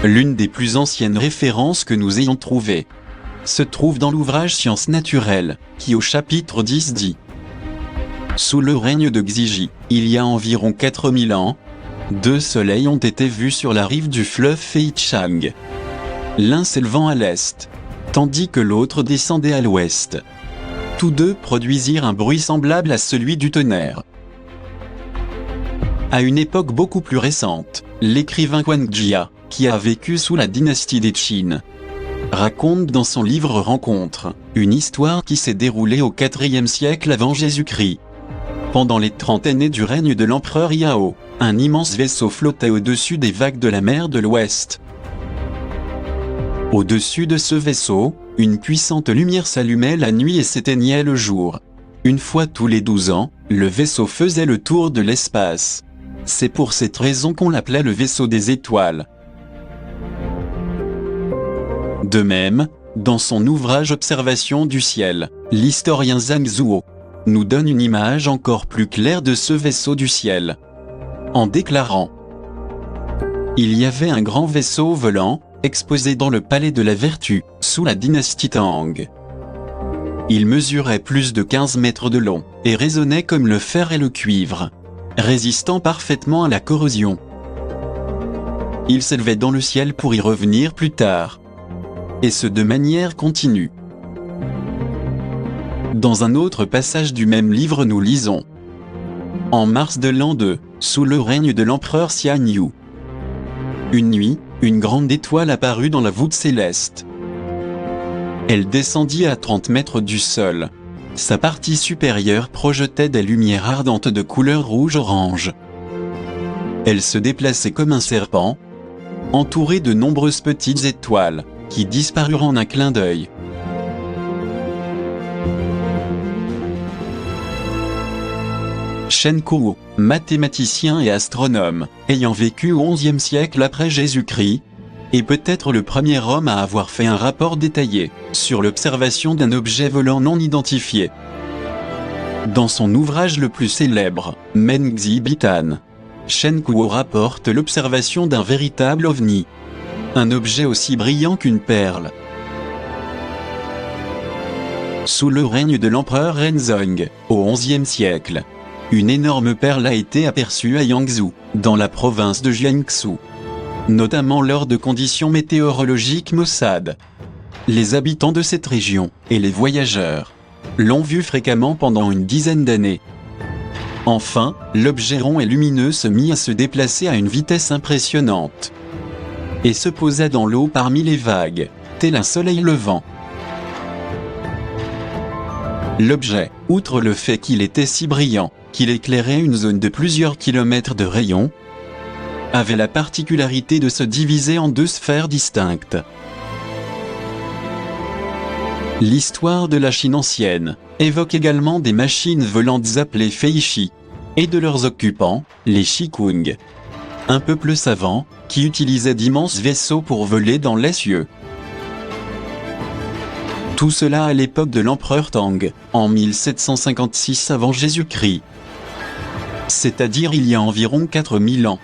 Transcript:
L'une des plus anciennes références que nous ayons trouvées se trouve dans l'ouvrage Sciences naturelles, qui au chapitre 10 dit « Sous le règne de Xiji, il y a environ 4000 ans, 2 soleils ont été vus sur la rive du fleuve Feichang. L'un s'élevant à l'est, tandis que l'autre descendait à l'ouest. Tous deux produisirent un bruit semblable à celui du tonnerre. » À une époque beaucoup plus récente, l'écrivain Huang Jia, qui a vécu sous la dynastie des Qin, raconte dans son livre Rencontres, une histoire qui s'est déroulée au IVe siècle avant Jésus-Christ. Pendant les 30 années du règne de l'empereur Yao, un immense vaisseau flottait au-dessus des vagues de la mer de l'Ouest. Au-dessus de ce vaisseau, une puissante lumière s'allumait la nuit et s'éteignait le jour. Une fois tous les 12 ans, le vaisseau faisait le tour de l'espace. C'est pour cette raison qu'on l'appelait le vaisseau des étoiles. De même, dans son ouvrage Observation du ciel, l'historien Zhang Zuo nous donne une image encore plus claire de ce vaisseau du ciel, en déclarant « Il y avait un grand vaisseau volant, exposé dans le palais de la Vertu, sous la dynastie Tang. Il mesurait plus de 15 mètres de long, et résonnait comme le fer et le cuivre, résistant parfaitement à la corrosion. Il s'élevait dans le ciel pour y revenir plus tard, et ce de manière continue. » Dans un autre passage du même livre nous lisons « En mars de l'an 2, sous le règne de l'empereur Xian Yu, une nuit, une grande étoile apparut dans la voûte céleste. Elle descendit à 30 mètres du sol. Sa partie supérieure projetait des lumières ardentes de couleur rouge-orange. Elle se déplaçait comme un serpent, entourée de nombreuses petites étoiles, qui disparurent en un clin d'œil. Shen Kuo, mathématicien et astronome, ayant vécu au XIe siècle après Jésus-Christ, est peut-être le premier homme à avoir fait un rapport détaillé sur l'observation d'un objet volant non identifié. Dans son ouvrage le plus célèbre, Mengzi Bitan, Shen Kuo rapporte l'observation d'un véritable ovni, un objet aussi brillant qu'une perle. Sous le règne de l'empereur Renzong, au XIe siècle, une énorme perle a été aperçue à Yangzhou, dans la province de Jiangsu, notamment lors de conditions météorologiques maussades. Les habitants de cette région, et les voyageurs, l'ont vue fréquemment pendant une dizaine d'années. Enfin, l'objet rond et lumineux se mit à se déplacer à une vitesse impressionnante, et se posa dans l'eau parmi les vagues, tel un soleil levant. L'objet, outre le fait qu'il était si brillant, qu'il éclairait une zone de plusieurs kilomètres de rayon, avait la particularité de se diviser en 2 sphères distinctes. L'histoire de la Chine ancienne évoque également des machines volantes appelées Feishi, et de leurs occupants, les Shikung, un peuple savant, qui utilisait d'immenses vaisseaux pour voler dans les cieux. Tout cela à l'époque de l'empereur Tang, en 1756 avant Jésus-Christ. C'est-à-dire il y a environ 4000 ans.